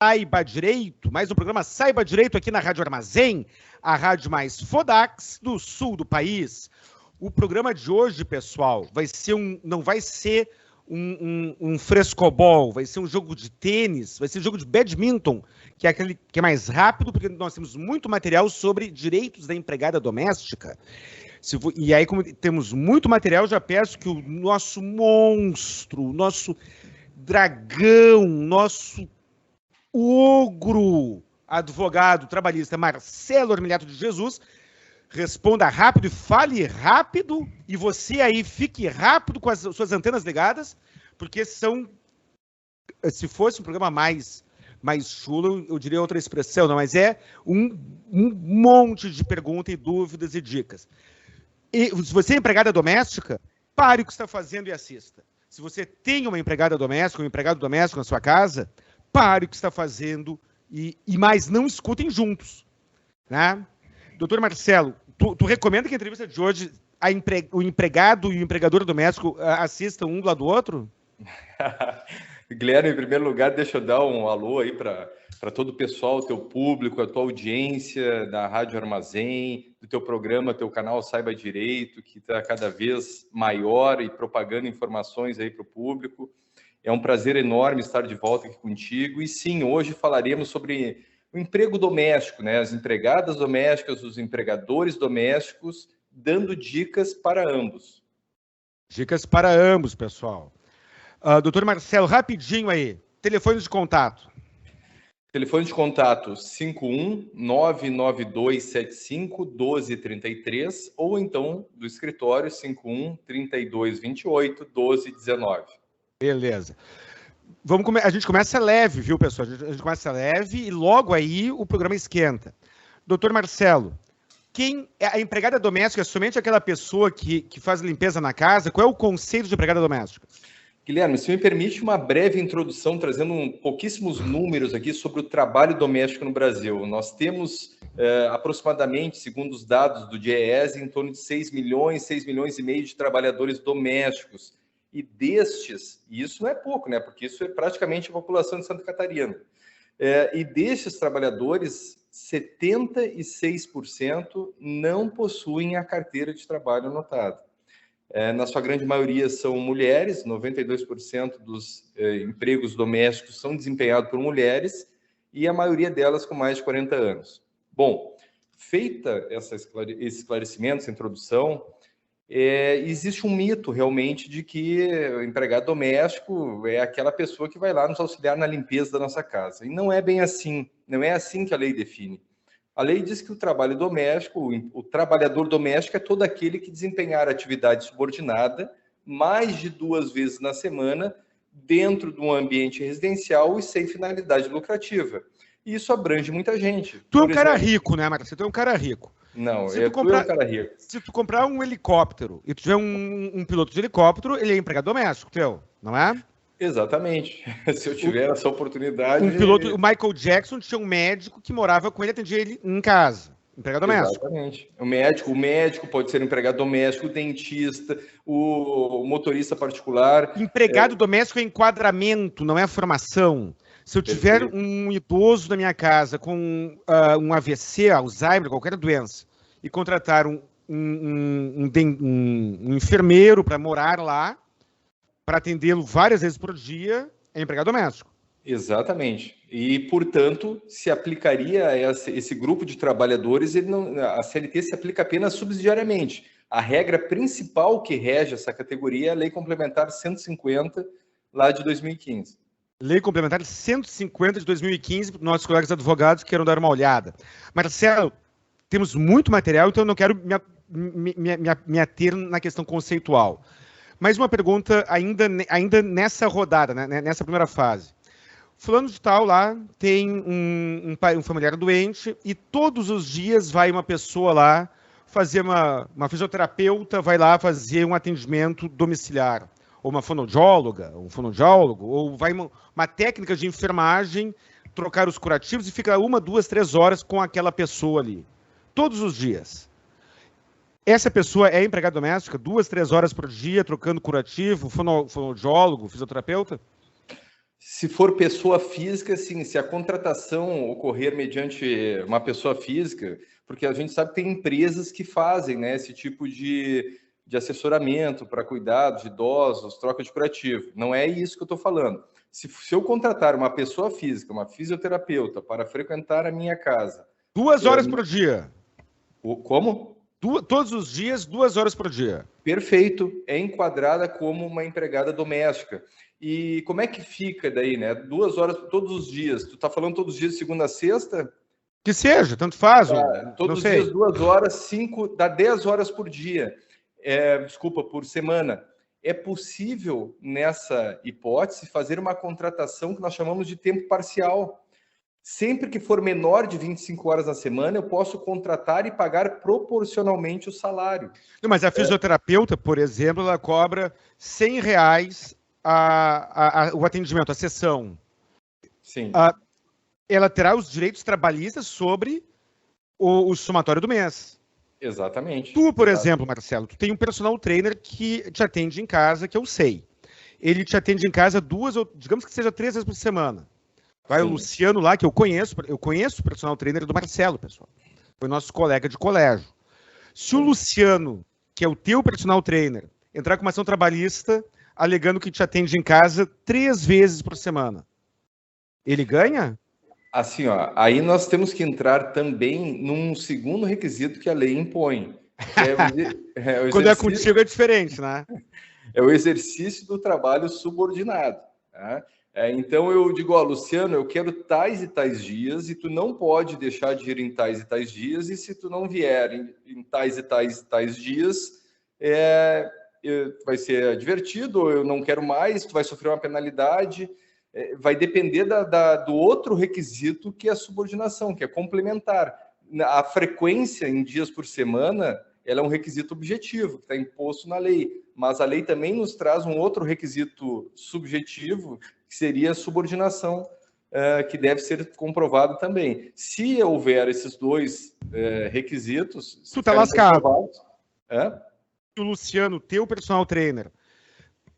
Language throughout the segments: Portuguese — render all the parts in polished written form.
Saiba Direito, mais um programa Saiba Direito aqui na Rádio Armazém, a rádio mais fodax do sul do país. O programa de hoje, pessoal, não vai ser um frescobol, vai ser um jogo de tênis, vai ser um jogo de badminton, que é aquele que é mais rápido, porque nós temos muito material sobre direitos da empregada doméstica. E aí, como temos muito material, já peço que o nosso monstro, nosso dragão, nosso ogro advogado trabalhista Marcelo Armiliato de Jesus responda rápido e fale rápido, e você aí fique rápido com as suas antenas ligadas, porque se fosse um programa mais chulo, eu diria outra expressão, não, mas é um monte de perguntas e dúvidas e dicas. E se você é empregada doméstica, pare o que está fazendo e assista. Se você tem uma empregada doméstica, um empregado doméstico na sua casa, pare o que está fazendo e mais não escutem juntos, né? Doutor Marcelo, tu recomenda que a entrevista de hoje o empregado e o empregador doméstico assistam um do lado do outro? Guilherme, em primeiro lugar, deixa eu dar um alô aí para todo o pessoal, teu público, a tua audiência da Rádio Armazém, do teu programa, teu canal Saiba Direito, que está cada vez maior e propagando informações aí para o público. É um prazer enorme estar de volta aqui contigo. E sim, hoje falaremos sobre o emprego doméstico, né? As empregadas domésticas, os empregadores domésticos, dando dicas para ambos. Dicas para ambos, pessoal. Doutor Marcelo, rapidinho aí, telefone de contato. Telefone de contato 51-99275-1233 ou então do escritório 51-3228-1219. Beleza. A gente começa leve, viu, pessoal? A gente começa leve e logo aí o programa esquenta. Doutor Marcelo, quem é a empregada doméstica? É somente aquela pessoa que faz limpeza na casa? Qual é o conceito de empregada doméstica? Guilherme, se me permite uma breve introdução, trazendo pouquíssimos números aqui sobre o trabalho doméstico no Brasil. Nós temos aproximadamente, segundo os dados do DIEESE, em torno de 6 milhões e meio de trabalhadores domésticos. E destes, e isso não é pouco, né? Porque isso é praticamente a população de Santa Catarina. E destes trabalhadores, 76% não possuem a carteira de trabalho anotada. Na sua grande maioria são mulheres, 92% dos empregos domésticos são desempenhados por mulheres e a maioria delas com mais de 40 anos. Bom, feita esse esclarecimento, essa introdução, existe um mito realmente de que o empregado doméstico é aquela pessoa que vai lá nos auxiliar na limpeza da nossa casa. E não é bem assim, não é assim que a lei define. A lei diz que o trabalho doméstico, o trabalhador doméstico é todo aquele que desempenhar atividade subordinada mais de 2 vezes na semana dentro de um ambiente residencial e sem finalidade lucrativa. E isso abrange muita gente. Tu é um cara rico, né, Marcos? Tu é um cara rico. Não, tu é um cara rico. Se tu comprar um helicóptero e tu tiver um piloto de helicóptero, ele é empregado doméstico teu, não é? Exatamente. Se eu tiver essa oportunidade... O Michael Jackson tinha um médico que morava com ele, atendia ele em casa. Empregado doméstico. Exatamente. O médico pode ser empregado doméstico, o dentista, o motorista particular. Empregado doméstico é enquadramento, não é formação. Se eu tiver um idoso na minha casa com um AVC, Alzheimer, qualquer doença, e contratar um enfermeiro para morar lá, para atendê-lo várias vezes por dia, é empregado doméstico. Exatamente. E, portanto, se aplicaria a esse grupo de trabalhadores, a CLT se aplica apenas subsidiariamente. A regra principal que rege essa categoria é a Lei Complementar 150, lá de 2015. Lei Complementar 150 de 2015, para nossos colegas advogados que queiram dar uma olhada. Marcelo, temos muito material, então eu não quero me ater na questão conceitual. Mais uma pergunta ainda nessa rodada, né, nessa primeira fase. Fulano de tal lá tem um familiar doente e todos os dias vai uma pessoa lá fazer uma fisioterapeuta, vai lá fazer um atendimento domiciliar. Ou uma fonoaudióloga, um fonoaudiólogo, ou vai uma técnica de enfermagem trocar os curativos e fica 1, 2, 3 horas com aquela pessoa ali. Todos os dias. Essa pessoa é empregada doméstica, 2, 3 horas por dia, trocando curativo, fonoaudiólogo, fisioterapeuta? Se for pessoa física, sim. Se a contratação ocorrer mediante uma pessoa física, porque a gente sabe que tem empresas que fazem, né, esse tipo de assessoramento para cuidados de idosos, troca de curativo. Não é isso que eu estou falando. Se eu contratar uma pessoa física, uma fisioterapeuta, para frequentar a minha casa... 2 horas por dia. Como? Todos os dias, 2 horas por dia. Perfeito. É enquadrada como uma empregada doméstica. E como é que fica daí, né? 2 horas todos os dias. Tu tá falando todos os dias, segunda a sexta? Que seja, tanto faz. Todos os dias, 2 horas, 5, dá 10 horas por dia. Desculpa, por semana. É possível, nessa hipótese, fazer uma contratação que nós chamamos de tempo parcial. Sempre que for menor de 25 horas na semana, eu posso contratar e pagar proporcionalmente o salário. Não, mas a fisioterapeuta, por exemplo, ela cobra R$100 o atendimento, a sessão. Sim. Ela terá os direitos trabalhistas sobre o somatório do mês. Exatamente. Tu, por exemplo, Marcelo, tu tem um personal trainer que te atende em casa, que eu sei. Ele te atende em casa 2 ou, digamos que seja 3 vezes por semana. Vai o Luciano lá, que eu conheço o personal trainer do Marcelo, pessoal. Foi nosso colega de colégio. Se o Luciano, que é o teu personal trainer, entrar com uma ação trabalhista, alegando que te atende em casa 3 vezes por semana, ele ganha? Assim, ó, aí nós temos que entrar também num segundo requisito que a lei impõe. Quando é contigo é diferente, né? É o exercício do trabalho subordinado. Tá? Então eu digo, ó, Luciano, eu quero tais e tais dias e tu não pode deixar de ir em tais e tais dias, e se tu não vier em tais e tais dias, vai ser advertido, ou eu não quero mais, tu vai sofrer uma penalidade. Vai depender do outro requisito, que é a subordinação, que é complementar. A frequência em dias por semana, ela é um requisito objetivo, que está imposto na lei, mas a lei também nos traz um outro requisito subjetivo, que seria a subordinação, que deve ser comprovado também. Se houver esses 2 requisitos... Tu tá lascado. Se o Luciano, teu personal trainer,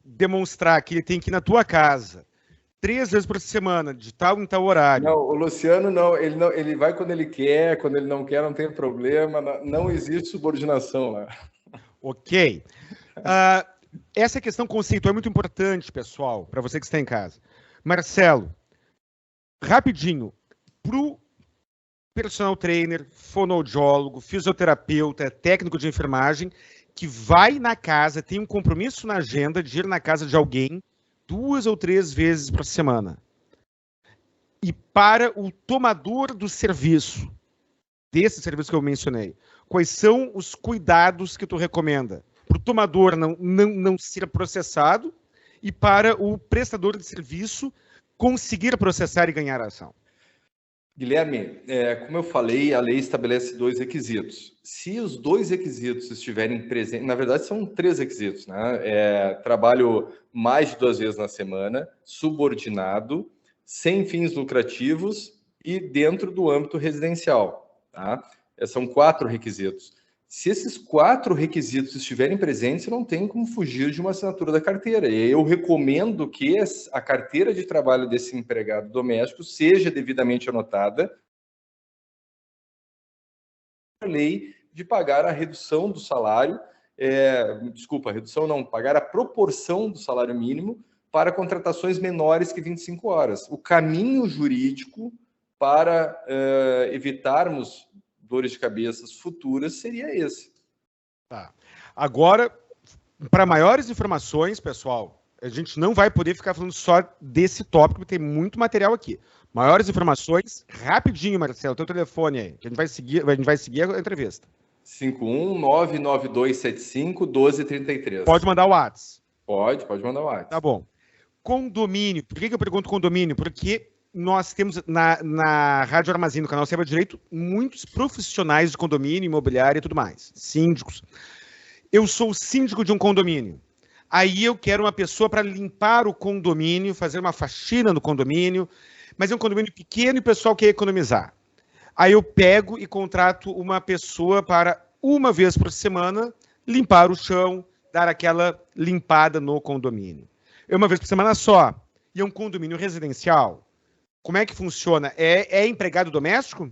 demonstrar que ele tem que ir na tua casa 3 vezes por semana, de tal em tal horário... Não, o Luciano não, ele vai quando ele quer, quando ele não quer, não tem problema, não existe subordinação lá. Ok. Essa questão conceitual é muito importante, pessoal, para você que está em casa. Marcelo, rapidinho, para o personal trainer, fonoaudiólogo, fisioterapeuta, técnico de enfermagem, que vai na casa, tem um compromisso na agenda de ir na casa de alguém 2 ou 3 vezes por semana. E para o tomador do serviço, desse serviço que eu mencionei, quais são os cuidados que tu recomenda? Para o tomador não ser processado e para o prestador de serviço conseguir processar e ganhar a ação. Guilherme, como eu falei, a lei estabelece 2 requisitos. Se os 2 requisitos estiverem presentes, na verdade são 3 requisitos, né? Trabalho mais de 2 vezes na semana, subordinado, sem fins lucrativos e dentro do âmbito residencial, tá? São 4 requisitos. Se esses 4 requisitos estiverem presentes, não tem como fugir de uma assinatura da carteira. E eu recomendo que a carteira de trabalho desse empregado doméstico seja devidamente anotada. A lei de pagar a redução do salário, pagar a proporção do salário mínimo para contratações menores que 25 horas. O caminho jurídico para evitarmos dores de cabeça futuras seria esse. Tá. Agora, para maiores informações, pessoal, a gente não vai poder ficar falando só desse tópico, porque tem muito material aqui. Maiores informações, rapidinho, Marcelo, teu telefone aí, que a gente vai seguir a entrevista. 51992751233. Pode mandar o WhatsApp. Pode mandar o WhatsApp. Tá bom. Condomínio. Por que eu pergunto condomínio? Porque nós temos na Rádio Armazém, no canal Saiba Direito, muitos profissionais de condomínio, imobiliário e tudo mais. Síndicos. Eu sou síndico de um condomínio. Aí eu quero uma pessoa para limpar o condomínio, fazer uma faxina no condomínio, mas é um condomínio pequeno e o pessoal quer economizar. Aí eu pego e contrato uma pessoa para, 1 vez por semana, limpar o chão, dar aquela limpada no condomínio. É 1 vez por semana só. e é um condomínio residencial, como é que funciona? É empregado doméstico?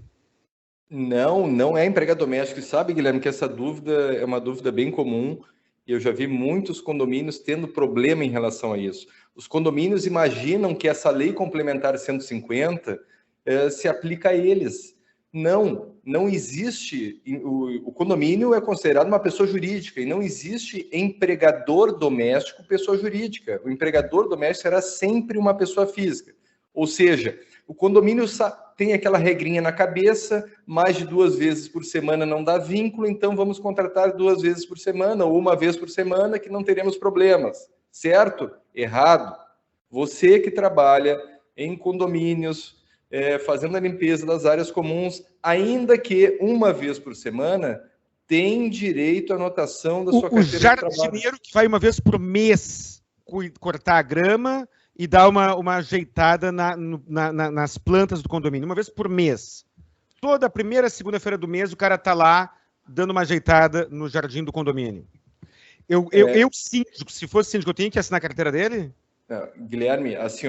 Não, não é empregado doméstico. E sabe, Guilherme, que essa dúvida é uma dúvida bem comum. E eu já vi muitos condomínios tendo problema em relação a isso. Os condomínios imaginam que essa lei complementar 150 se aplica a eles. Não, não existe. O condomínio é considerado uma pessoa jurídica e não existe empregador doméstico pessoa jurídica. O empregador doméstico será sempre uma pessoa física. Ou seja, o condomínio tem aquela regrinha na cabeça, mais de 2 vezes por semana não dá vínculo, então vamos contratar 2 vezes por semana ou 1 vez por semana que não teremos problemas. Certo? Errado. Você que trabalha em condomínios, fazendo a limpeza das áreas comuns, ainda que 1 vez por semana, tem direito à anotação da sua carteira de trabalho. O jardineiro que vai 1 vez por mês cortar a grama e dar uma ajeitada nas plantas do condomínio, 1 vez por mês. Toda primeira segunda-feira do mês, o cara está lá dando uma ajeitada no jardim do condomínio. Eu síndico, se fosse síndico, eu tenho que assinar a carteira dele? Guilherme, assim,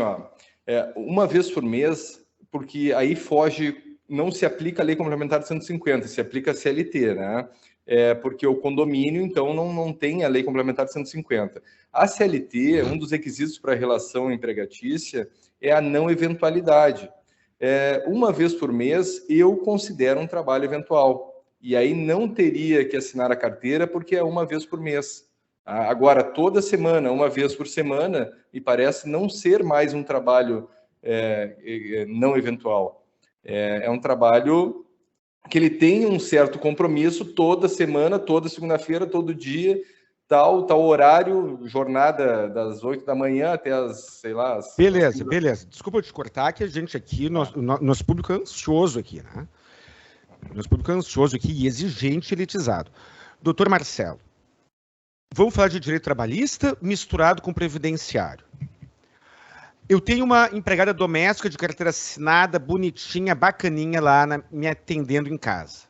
1 vez por mês, porque aí foge, não se aplica a lei complementar 150, se aplica a CLT, né? Porque o condomínio, então, não tem a lei complementar 150. A CLT, um dos requisitos para a relação empregatícia é a não eventualidade. 1 vez por mês, eu considero um trabalho eventual. E aí não teria que assinar a carteira, porque é 1 vez por mês. Agora, toda semana, 1 vez por semana, me parece não ser mais um trabalho não eventual. É um trabalho que ele tem um certo compromisso toda semana, toda segunda-feira, todo dia, tal horário, jornada das 8 da manhã até as, sei lá... Beleza. Desculpa eu te cortar, que a gente aqui, nosso público é ansioso aqui, né? Nosso público é ansioso aqui e exigente e elitizado. Doutor Marcelo, vamos falar de direito trabalhista misturado com previdenciário. Eu tenho uma empregada doméstica de carteira assinada, bonitinha, bacaninha lá me atendendo em casa.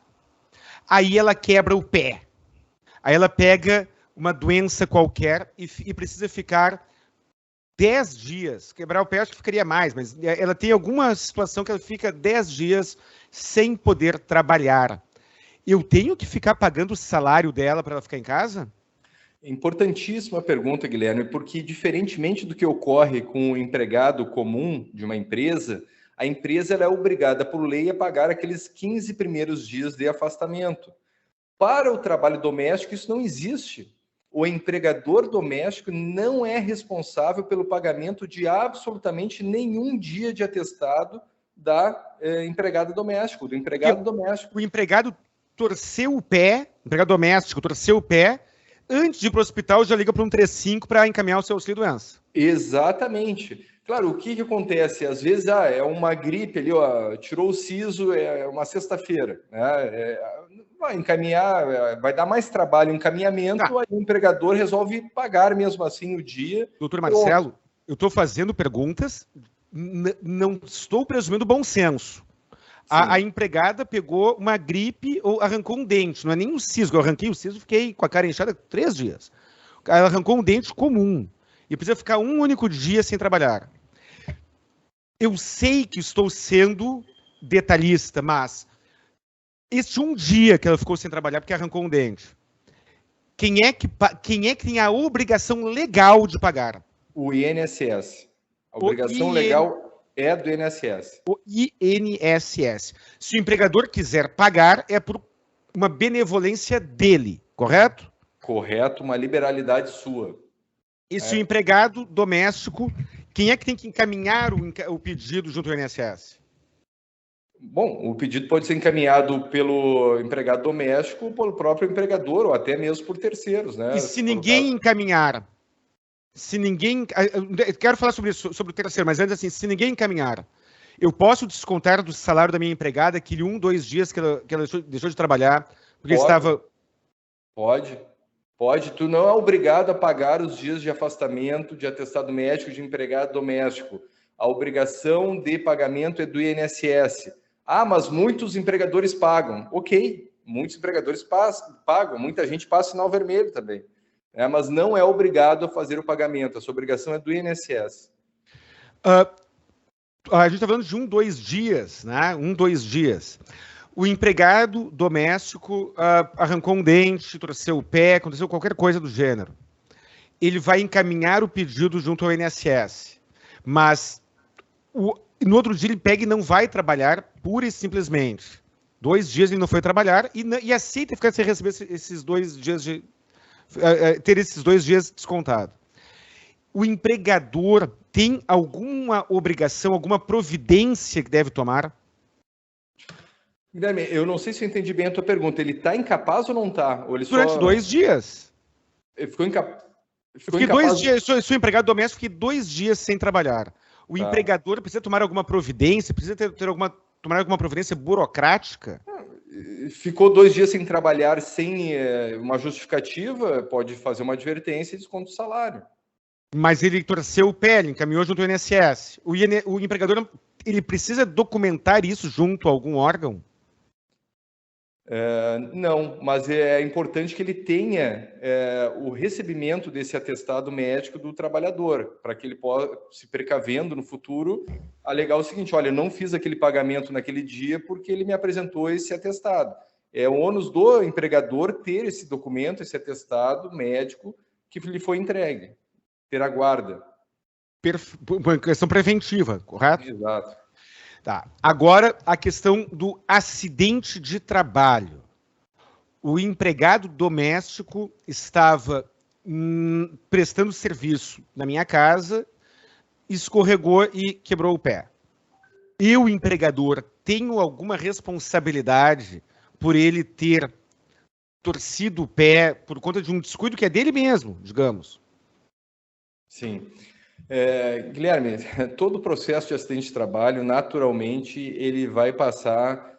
Aí ela quebra o pé. Aí ela pega uma doença qualquer e precisa ficar 10 dias. Quebrar o pé acho que ficaria mais, mas ela tem alguma situação que ela fica 10 dias sem poder trabalhar. Eu tenho que ficar pagando o salário dela para ela ficar em casa? Importantíssima pergunta, Guilherme, porque diferentemente do que ocorre com o empregado comum de uma empresa, a empresa ela é obrigada por lei a pagar aqueles 15 primeiros dias de afastamento. Para o trabalho doméstico, isso não existe. O empregador doméstico não é responsável pelo pagamento de absolutamente nenhum dia de atestado da empregada doméstica, do empregado doméstico. O empregado torceu o pé, o empregado doméstico torceu o pé, antes de ir para o hospital, já liga para um 35 para encaminhar o seu auxílio-doença. Exatamente. Claro, o que acontece? Às vezes, é uma gripe ali, tirou o siso, é uma sexta-feira, né? Vai encaminhar, vai dar mais trabalho, encaminhamento, aí o empregador resolve pagar mesmo assim o dia. Doutor Marcelo, eu estou fazendo perguntas, não estou presumindo bom senso. A empregada pegou uma gripe ou arrancou um dente, não é nem um siso. Eu arranquei o siso, fiquei com a cara inchada 3 dias. Ela arrancou um dente comum e precisa ficar um único dia sem trabalhar. Eu sei que estou sendo detalhista, mas este um dia que ela ficou sem trabalhar porque arrancou um dente, quem é que tem a obrigação legal de pagar? O INSS. A obrigação legal é do INSS. O INSS. Se o empregador quiser pagar, é por uma benevolência dele, correto? Correto, uma liberalidade sua. E se o empregado doméstico, quem é que tem que encaminhar o pedido junto ao INSS? Bom, o pedido pode ser encaminhado pelo empregado doméstico, ou pelo próprio empregador, ou até mesmo por terceiros, né? E se ninguém encaminhar? Eu quero falar sobre isso, sobre o terceiro, mas antes assim, se ninguém encaminhar, eu posso descontar do salário da minha empregada aquele 1, 2 dias que ela deixou de trabalhar, porque estava... Pode. Tu não é obrigado a pagar os dias de afastamento, de atestado médico, de empregado doméstico. A obrigação de pagamento é do INSS. Mas muitos empregadores pagam. Ok, muitos empregadores pagam, muita gente passa sinal vermelho também. Mas não é obrigado a fazer o pagamento, a sua obrigação é do INSS. A gente está falando de 1, 2 dias, né? 1, 2 dias. O empregado doméstico arrancou um dente, torceu o pé, aconteceu qualquer coisa do gênero. Ele vai encaminhar o pedido junto ao INSS. Mas no outro dia ele pega e não vai trabalhar pura e simplesmente. 2 dias ele não foi trabalhar e aceita ficar sem receber esses 2 dias ter esses 2 dias descontado. O empregador tem alguma obrigação, alguma providência que deve tomar? Guilherme, eu não sei se eu entendi bem a tua pergunta. Ele está incapaz ou não está? Durante 2 dias. Ele ficou incapaz. Fiquei 2 dias, sou empregado doméstico, fiquei 2 dias sem trabalhar. O empregador precisa tomar alguma providência, precisa tomar alguma providência burocrática? Ficou 2 dias sem trabalhar, sem uma justificativa, pode fazer uma advertência e desconta o salário. Mas ele torceu o pé, ele encaminhou junto ao INSS. O empregador, ele precisa documentar isso junto a algum órgão? Não, mas é importante que ele tenha o recebimento desse atestado médico do trabalhador, para que ele possa, se precavendo no futuro, alegar o seguinte: olha, eu não fiz aquele pagamento naquele dia porque ele me apresentou esse atestado. É o ônus do empregador ter esse documento, esse atestado médico que lhe foi entregue, ter a guarda. Uma questão preventiva, correto? Exato. Tá. Agora, a questão do acidente de trabalho. O empregado doméstico estava prestando serviço na minha casa, escorregou e quebrou o pé. Eu, empregador, tenho alguma responsabilidade por ele ter torcido o pé por conta de um descuido que é dele mesmo, digamos? Sim. Guilherme, todo o processo de acidente de trabalho, naturalmente, ele vai passar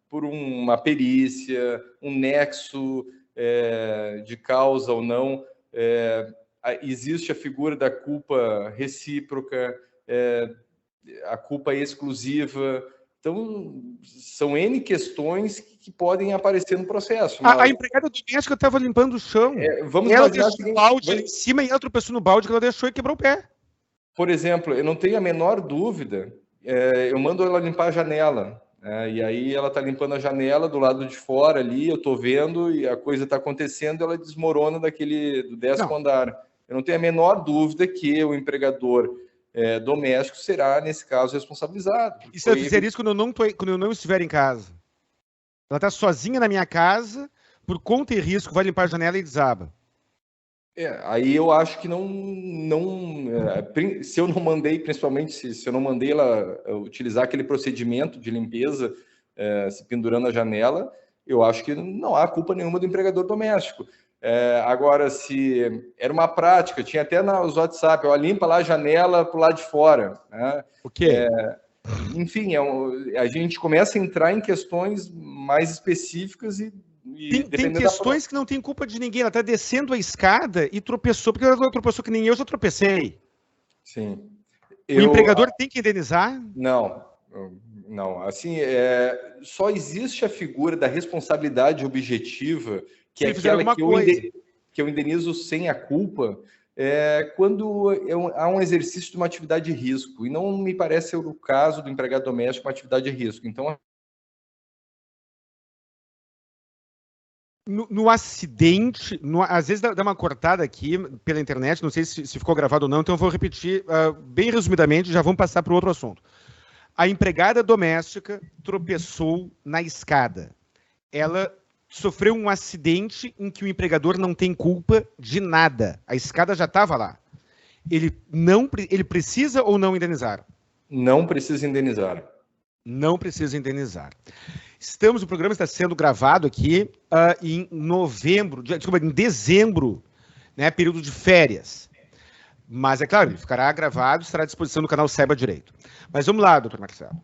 por uma perícia, um nexo de causa ou não. Existe a figura da culpa recíproca, a culpa exclusiva. Então, são N questões que podem aparecer no processo. Mas... A empregada doméstica estava limpando o chão. Ela deixou o balde ali em cima e ela tropeçou no balde que ela deixou e quebrou o pé. Por exemplo, eu não tenho a menor dúvida, eu mando ela limpar a janela, e aí ela está limpando a janela do lado de fora ali, eu estou vendo e a coisa está acontecendo, ela desmorona do 10º andar. Eu não tenho a menor dúvida que o empregador doméstico será, nesse caso, responsabilizado. E se eu fizer isso quando eu não estiver em casa? Ela está sozinha na minha casa, por conta e risco, vai limpar a janela e desaba. Aí eu acho que se eu não mandei, principalmente se eu não mandei ela utilizar aquele procedimento de limpeza, se pendurando a janela, eu acho que não há culpa nenhuma do empregador doméstico. Agora, se era uma prática, tinha até nos WhatsApp, limpa lá a janela para o lado de fora. Né? O quê? Enfim, a gente começa a entrar em questões mais específicas e tem questões que não tem culpa de ninguém. Ela está descendo a escada e tropeçou, porque ela tropeçou que nem eu já tropecei. Sim. O empregador tem que indenizar? Não. Assim, só existe a figura da responsabilidade objetiva, que é aquela que eu indenizo sem a culpa, quando há um exercício de uma atividade de risco. E não me parece ser o caso do empregado doméstico uma atividade de risco. Então, no acidente, às vezes dá uma cortada aqui pela internet, não sei se ficou gravado ou não, então eu vou repetir bem resumidamente, já vamos passar para o outro assunto. A empregada doméstica tropeçou na escada. Ela sofreu um acidente em que o empregador não tem culpa de nada. A escada já estava lá. Ele precisa ou não indenizar? Não precisa indenizar. Não precisa indenizar. O programa está sendo gravado aqui em dezembro, né, período de férias. Mas, é claro, ele ficará gravado e estará à disposição no canal Saiba Direito. Mas vamos lá, doutor Marcelo.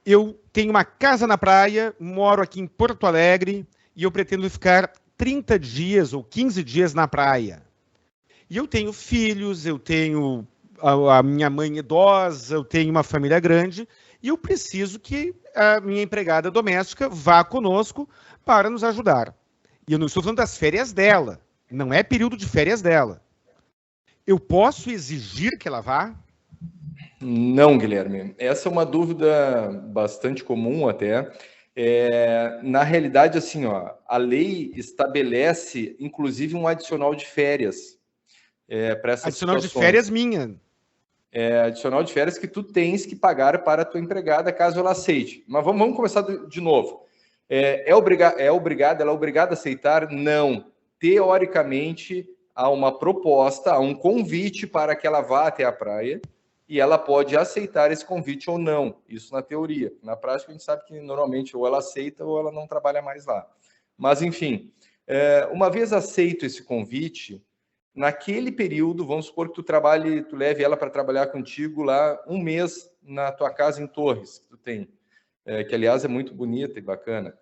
Eu tenho uma casa na praia, moro aqui em Porto Alegre e eu pretendo ficar 30 dias ou 15 dias na praia. E eu tenho filhos, eu tenho a minha mãe idosa, eu tenho uma família grande e eu preciso que a minha empregada doméstica vá conosco para nos ajudar. E eu não estou falando das férias dela, não é período de férias dela. Eu posso exigir que ela vá? Não, Guilherme. Essa é uma dúvida bastante comum até. Na realidade, assim, ó, a lei estabelece, inclusive, um adicional de férias para essas Adicional de situações. férias minha. Adicional de férias que tu tens que pagar para a tua empregada caso ela aceite. Mas vamos começar de novo. Ela é obrigada a aceitar? Não. Teoricamente, há uma proposta, há um convite para que ela vá até a praia e ela pode aceitar esse convite ou não. Isso na teoria. Na prática, a gente sabe que normalmente ou ela aceita ou ela não trabalha mais lá. Mas, enfim, uma vez aceito esse convite, naquele período, vamos supor que tu leve ela para trabalhar contigo lá um mês na tua casa em Torres, que tu tem, que aliás é muito bonita e bacana.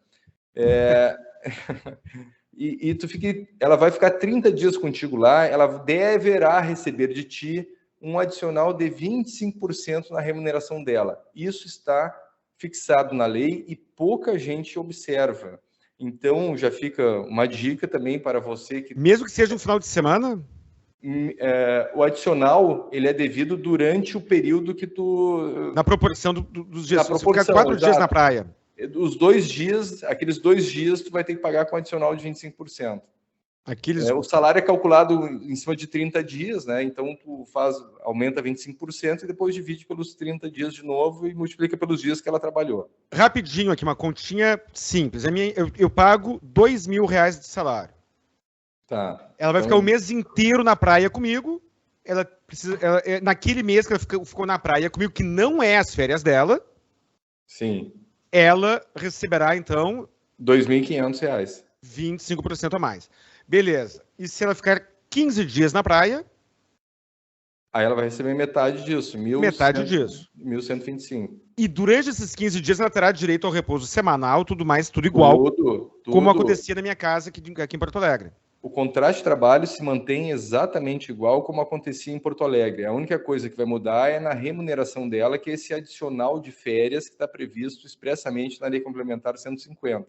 Ela vai ficar 30 dias contigo lá, ela deverá receber de ti um adicional de 25% na remuneração dela. Isso está fixado na lei e pouca gente observa. Então, já fica uma dica também para você que... Mesmo que seja um final de semana? O adicional, ele é devido durante o período que tu... Na proporção dos dias. Na Se proporção, ficar 4 dias na praia. Os 2 dias, aqueles 2 dias, tu vai ter que pagar com adicional de 25%. O salário é calculado em cima de 30 dias, né? Então, tu aumenta 25% e depois divide pelos 30 dias de novo e multiplica pelos dias que ela trabalhou. Rapidinho aqui, uma continha simples. Eu pago R$2.000 de salário. Tá. Ela vai ficar o mês inteiro na praia comigo. Naquele mês que ela ficou na praia comigo, que não é as férias dela. Sim. Ela receberá, então... R$2.500. 25% a mais. Beleza. E se ela ficar 15 dias na praia? Aí ela vai receber metade disso. Metade disso. 1.125. E durante esses 15 dias ela terá direito ao repouso semanal, tudo mais, tudo igual. Tudo. Como acontecia na minha casa aqui em Porto Alegre. O contrato de trabalho se mantém exatamente igual como acontecia em Porto Alegre. A única coisa que vai mudar é na remuneração dela, que é esse adicional de férias que está previsto expressamente na Lei Complementar 150.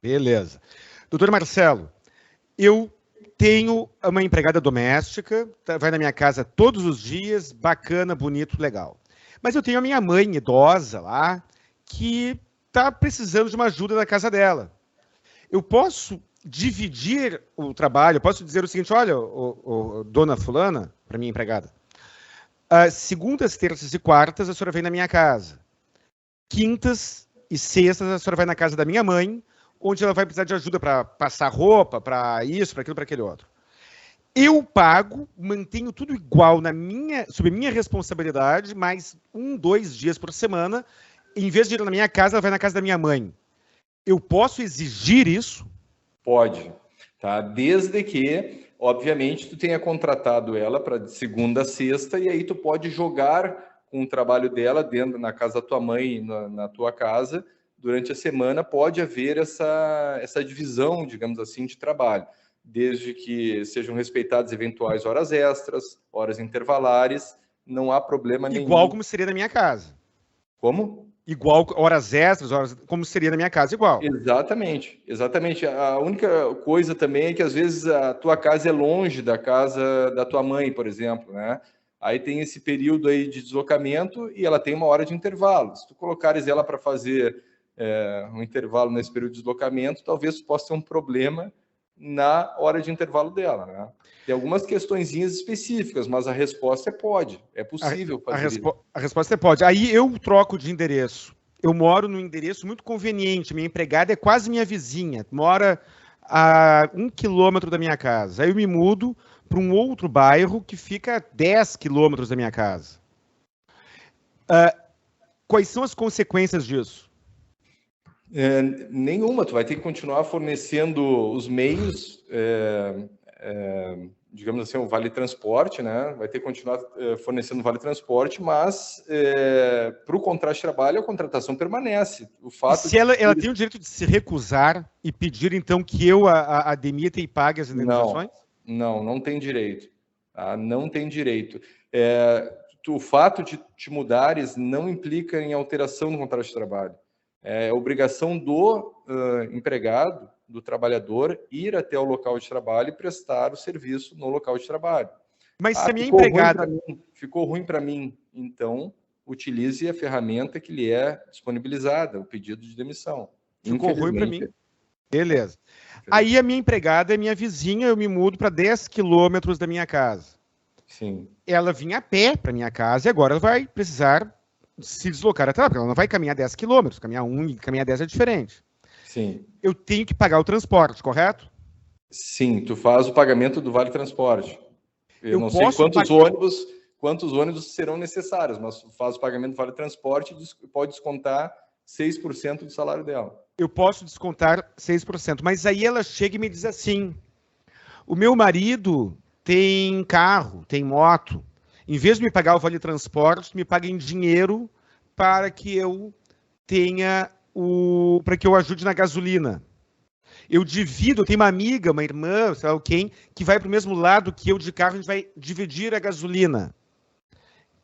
Beleza. Doutor Marcelo, eu tenho uma empregada doméstica, vai na minha casa todos os dias, bacana, bonito, legal. Mas eu tenho a minha mãe idosa lá, que está precisando de uma ajuda na casa dela. Eu posso dividir o trabalho, eu posso dizer o seguinte, olha, dona fulana, para minha empregada, segundas, terças e quartas a senhora vem na minha casa. Quintas e sextas a senhora vai na casa da minha mãe, onde ela vai precisar de ajuda para passar roupa, para isso, para aquilo, para aquele outro. Eu pago, mantenho tudo igual sob minha responsabilidade, mais 2 dias por semana. Em vez de ir na minha casa, ela vai na casa da minha mãe. Eu posso exigir isso? Pode, tá? Desde que, obviamente, tu tenha contratado ela para segunda a sexta e aí tu pode jogar com o trabalho dela na casa da tua mãe, na tua casa, durante a semana pode haver essa divisão, digamos assim, de trabalho, desde que sejam respeitadas eventuais horas extras, horas intervalares, não há problema nenhum. Igual como seria na minha casa. Como? Igual horas extras, como seria na minha casa, igual. Exatamente, exatamente. A única coisa também é que às vezes a tua casa é longe da casa da tua mãe, por exemplo, né? Aí tem esse período aí de deslocamento e ela tem uma hora de intervalo. Se tu colocares ela para fazer um intervalo nesse período de deslocamento, talvez possa ter um problema na hora de intervalo dela, né? Tem algumas questõezinhas específicas, mas a resposta é pode, é possível fazer isso. A resposta é pode. Aí eu troco de endereço. Eu moro num endereço muito conveniente. Minha empregada é quase minha vizinha. Mora a 1 quilômetro da minha casa. Aí eu me mudo para um outro bairro que fica a 10 quilômetros da minha casa. Quais são as consequências disso? Nenhuma. Tu vai ter que continuar fornecendo os meios, digamos assim, o Vale Transporte, né? Vai ter que continuar fornecendo o Vale Transporte, mas para o contrato de trabalho, a contratação permanece. O fato se ela tem o direito de se recusar e pedir, então, que eu a demita e pague as indenizações? Não tem direito. Tá? Não tem direito. O fato de te mudares não implica em alteração no contrato de trabalho. É obrigação do empregado, do trabalhador, ir até o local de trabalho e prestar o serviço no local de trabalho. Mas se a minha empregada... Ficou ruim para mim então utilize a ferramenta que lhe é disponibilizada, o pedido de demissão. Ficou ruim para mim. Beleza. Aí a minha empregada é minha vizinha, eu me mudo para 10 quilômetros da minha casa. Sim. Ela vinha a pé para minha casa e agora ela vai precisar se deslocar até lá, porque ela não vai caminhar 10 quilômetros, caminhar 1 e caminhar 10 é diferente. Sim. Eu tenho que pagar o transporte, correto? Sim, tu faz o pagamento do Vale Transporte. Eu não sei quantos ônibus serão necessários, mas faz o pagamento do Vale Transporte e pode descontar 6% do salário dela. Eu posso descontar 6%, mas aí ela chega e me diz assim, o meu marido tem carro, tem moto, em vez de me pagar o Vale Transporte, me paga em dinheiro para que eu tenha para que eu ajude na gasolina. Eu divido, eu tenho uma amiga, uma irmã, sei lá quem, que vai para o mesmo lado que eu de carro, a gente vai dividir a gasolina.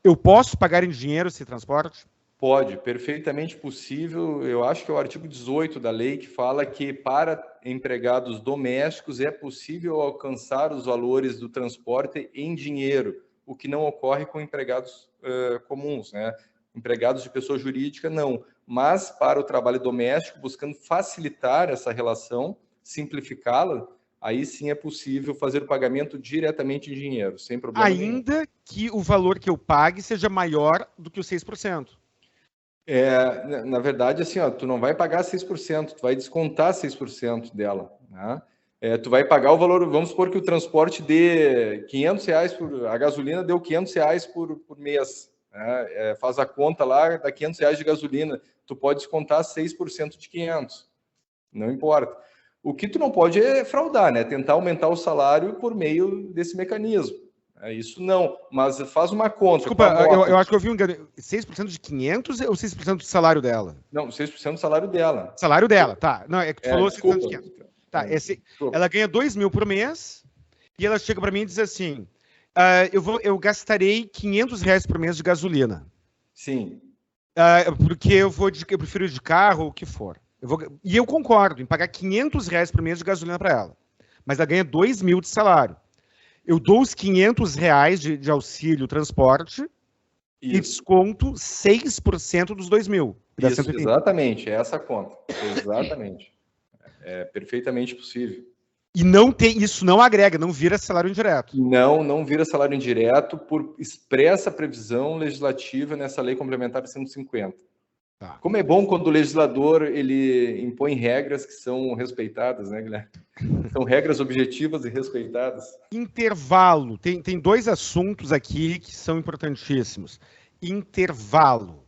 Eu posso pagar em dinheiro esse transporte? Pode, perfeitamente possível. Eu acho que é o artigo 18 da lei que fala que para empregados domésticos é possível alcançar os valores do transporte em dinheiro, o que não ocorre com empregados comuns, né? Empregados de pessoa jurídica, não. Mas para o trabalho doméstico, buscando facilitar essa relação, simplificá-la, aí sim é possível fazer o pagamento diretamente em dinheiro, sem problema nenhum. Ainda que o valor que eu pague seja maior do que os 6%. Na verdade, assim, ó, tu não vai pagar 6%, tu vai descontar 6% dela, né? Tu vai pagar o valor, vamos supor que o transporte dê R$500, a gasolina deu R$500 por mês, né? Faz a conta lá, dá R$500 de gasolina, tu pode descontar 6% de 500, não importa. O que tu não pode é fraudar, né? Tentar aumentar o salário por meio desse mecanismo. Isso não, mas faz uma conta. Desculpa, eu acho que eu vi 6% de 500 ou 6% do salário dela? Não, 6% do salário dela. Salário dela, tá. Não, é que tu falou 6% de 500. Tá, ela ganha 2 mil por mês e ela chega para mim e diz assim, eu gastarei R$500 por mês de gasolina. Sim. Porque eu prefiro ir de carro ou o que for. E eu concordo em pagar R$500 por mês de gasolina para ela. Mas ela ganha 2 mil de salário. Eu dou os R$500 de auxílio transporte e desconto 6% dos 2 mil. Isso, exatamente, é essa a conta. Exatamente. É perfeitamente possível. E isso não agrega, não vira salário indireto. Não vira salário indireto por expressa previsão legislativa nessa Lei Complementar 150. Tá. Como é bom quando o legislador ele impõe regras que são respeitadas, né, Guilherme? São regras objetivas e respeitadas. Intervalo. Tem 2 assuntos aqui que são importantíssimos. Intervalo.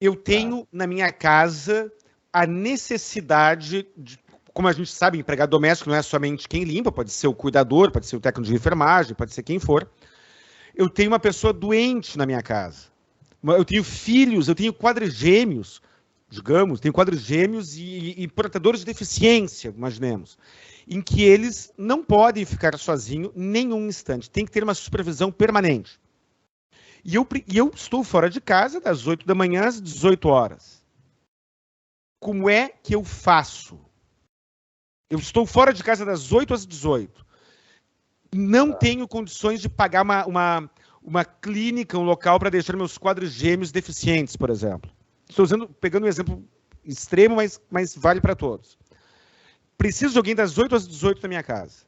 Eu tenho na minha casa a necessidade de, como a gente sabe, empregado doméstico não é somente quem limpa, pode ser o cuidador, pode ser o técnico de enfermagem, pode ser quem for. Eu tenho uma pessoa doente na minha casa. Eu tenho filhos, eu tenho quadrigêmeos, digamos, tenho quadrigêmeos e portadores de deficiência, imaginemos, em que eles não podem ficar sozinhos nenhum instante, tem que ter uma supervisão permanente. E eu estou fora de casa das 8 da manhã às 18 horas. Como é que eu faço? Eu estou fora de casa das 8 às 18. Não tenho condições de pagar uma clínica, um local para deixar meus quadrigêmeos deficientes, por exemplo. Estou pegando um exemplo extremo, mas vale para todos. Preciso de alguém das 8 às 18 na minha casa.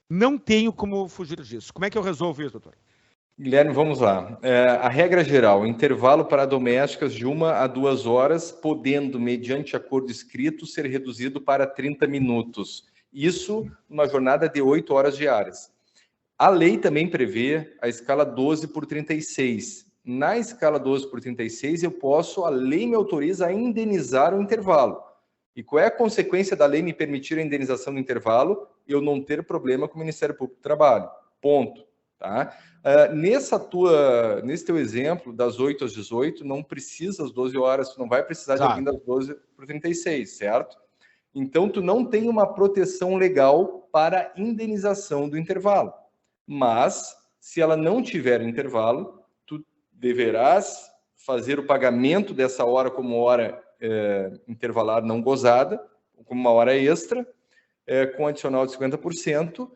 Não tenho como fugir disso. Como é que eu resolvo isso, doutor? Guilherme, vamos lá. A regra geral, intervalo para domésticas de 1 a 2 horas, podendo, mediante acordo escrito, ser reduzido para 30 minutos. Isso numa jornada de 8 horas diárias. A lei também prevê a escala 12 por 36. Na escala 12 por 36, a lei me autoriza a indenizar o intervalo. E qual é a consequência da lei me permitir a indenização do intervalo? Eu não ter problema com o Ministério Público do Trabalho. Ponto. Tá? Nesse teu exemplo, das 8 às 18, não precisa às 12 horas, tu não vai precisar de alguém das 12 por 36, certo? Então, tu não tem uma proteção legal para indenização do intervalo. Mas, se ela não tiver intervalo, tu deverás fazer o pagamento dessa hora como hora intervalar não gozada, como uma hora extra, com adicional de 50%,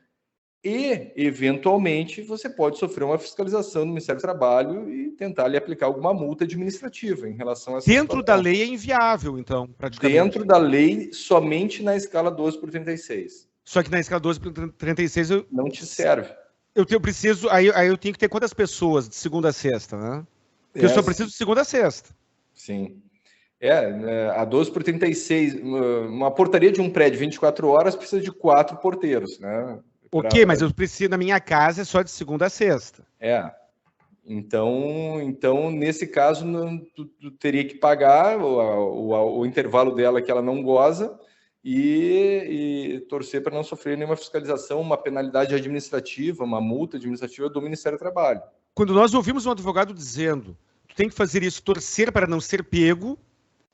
e, eventualmente, você pode sofrer uma fiscalização do Ministério do Trabalho e tentar lhe aplicar alguma multa administrativa em relação a essa Dentro situação. da lei é inviável, então, praticamente. Dentro da lei, somente na escala 12/36. Só que na escala 12/36 não te serve. Eu preciso, aí eu tenho que ter quantas pessoas de segunda a sexta, né? Porque eu só preciso de segunda a sexta. Sim. A 12/36, uma portaria de um prédio 24 horas precisa de 4 porteiros, né? Ok, mas eu preciso, na minha casa, é só de segunda a sexta. Então nesse caso, tu teria que pagar o intervalo dela que ela não goza e torcer para não sofrer nenhuma fiscalização, uma penalidade administrativa, uma multa administrativa do Ministério do Trabalho. Quando nós ouvimos um advogado dizendo tu tem que fazer isso, torcer para não ser pego,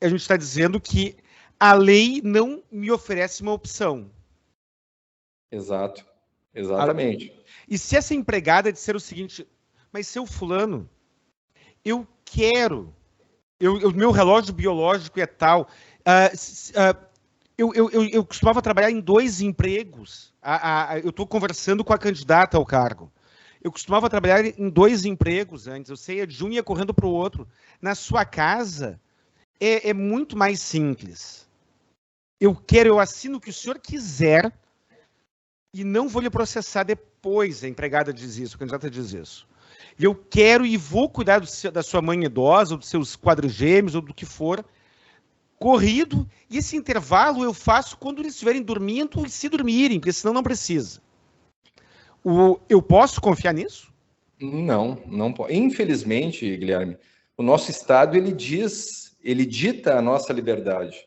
a gente está dizendo que a lei não me oferece uma opção. Exato. Exatamente. E se essa empregada disser o seguinte, mas seu fulano, eu quero, meu relógio biológico é tal, eu costumava trabalhar em 2 empregos, eu estou conversando com a candidata ao cargo, eu costumava trabalhar em 2 empregos antes, eu saía de um e ia correndo para o outro. Na sua casa, é muito mais simples. Eu assino o que o senhor quiser e não vou lhe processar depois, a empregada diz isso, a candidata diz isso. Eu quero e vou cuidar da sua mãe idosa, ou dos seus quadrigêmeos, ou do que for, corrido, e esse intervalo eu faço quando eles estiverem dormindo e se dormirem, porque senão não precisa. Eu posso confiar nisso? Não pode. Infelizmente, Guilherme, o nosso Estado, ele dita a nossa liberdade.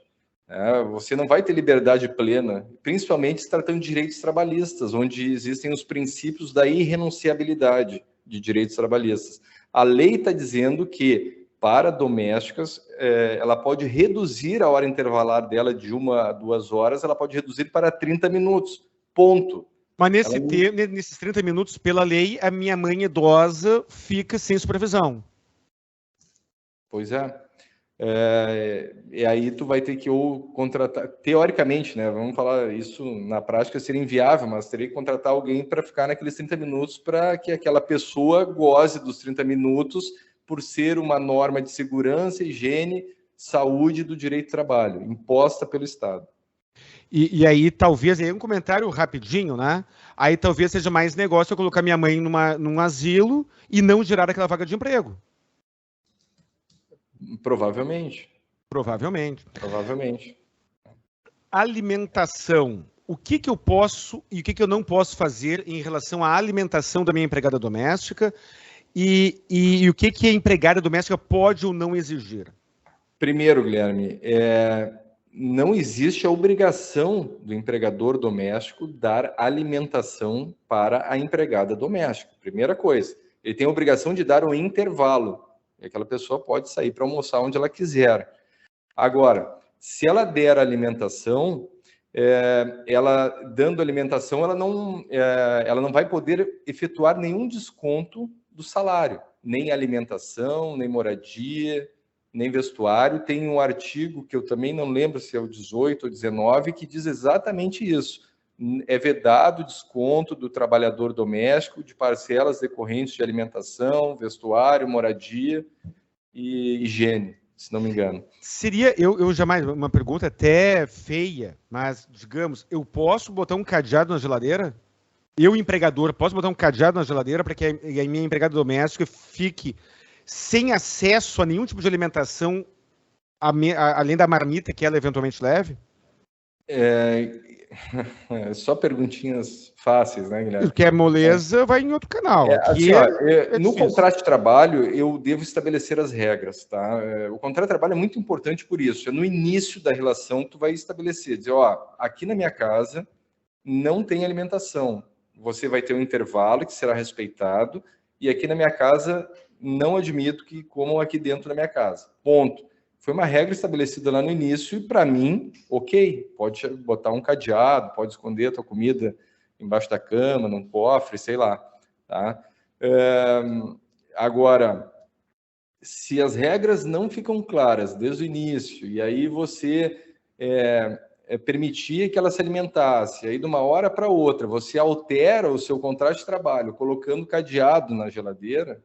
Você não vai ter liberdade plena, principalmente se tratando de direitos trabalhistas, onde existem os princípios da irrenunciabilidade de direitos trabalhistas. A lei está dizendo que, para domésticas, ela pode reduzir a hora intervalar dela de 1 a 2 horas, ela pode reduzir para 30 minutos, ponto. Mas nesses 30 minutos, pela lei, a minha mãe idosa fica sem supervisão. Pois é. E aí tu vai ter que ou contratar, teoricamente, né? Vamos falar isso na prática seria inviável, mas teria que contratar alguém para ficar naqueles 30 minutos para que aquela pessoa goze dos 30 minutos por ser uma norma de segurança, higiene, saúde do direito do trabalho, imposta pelo Estado. E aí talvez, aí um comentário rapidinho, né? Aí talvez seja mais negócio eu colocar minha mãe num asilo e não gerar aquela vaga de emprego. Provavelmente. Alimentação. O que eu posso e o que eu não posso fazer em relação à alimentação da minha empregada doméstica e o que a empregada doméstica pode ou não exigir? Primeiro, Guilherme, não existe a obrigação do empregador doméstico dar alimentação para a empregada doméstica. Primeira coisa, ele tem a obrigação de dar um intervalo. E aquela pessoa pode sair para almoçar onde ela quiser. Agora, se ela der alimentação, ela dando alimentação, ela não vai poder efetuar nenhum desconto do salário, nem alimentação, nem moradia, nem vestuário. Tem um artigo que eu também não lembro se é o 18 ou 19, que diz exatamente isso. É vedado o desconto do trabalhador doméstico de parcelas decorrentes de alimentação, vestuário, moradia e higiene, se não me engano. Seria, eu jamais, uma pergunta até feia, mas, digamos, eu posso botar um cadeado na geladeira? Eu, empregador, posso botar um cadeado na geladeira para que a minha empregada doméstica fique sem acesso a nenhum tipo de alimentação, além da marmita que ela eventualmente leve? Só perguntinhas fáceis, né, Guilherme? O que é moleza vai em outro canal. No contrato de trabalho, eu devo estabelecer as regras, tá? O contrato de trabalho é muito importante por isso. É no início da relação que tu vai estabelecer, dizer, aqui na minha casa não tem alimentação. Você vai ter um intervalo que será respeitado e aqui na minha casa não admito que comam aqui dentro da minha casa. Ponto. Foi uma regra estabelecida lá no início e, para mim, ok, pode botar um cadeado, pode esconder a tua comida embaixo da cama, num cofre, sei lá. Tá? Agora, se as regras não ficam claras desde o início e aí você permitia que ela se alimentasse. Aí, de uma hora para outra, você altera o seu contrato de trabalho, colocando cadeado na geladeira,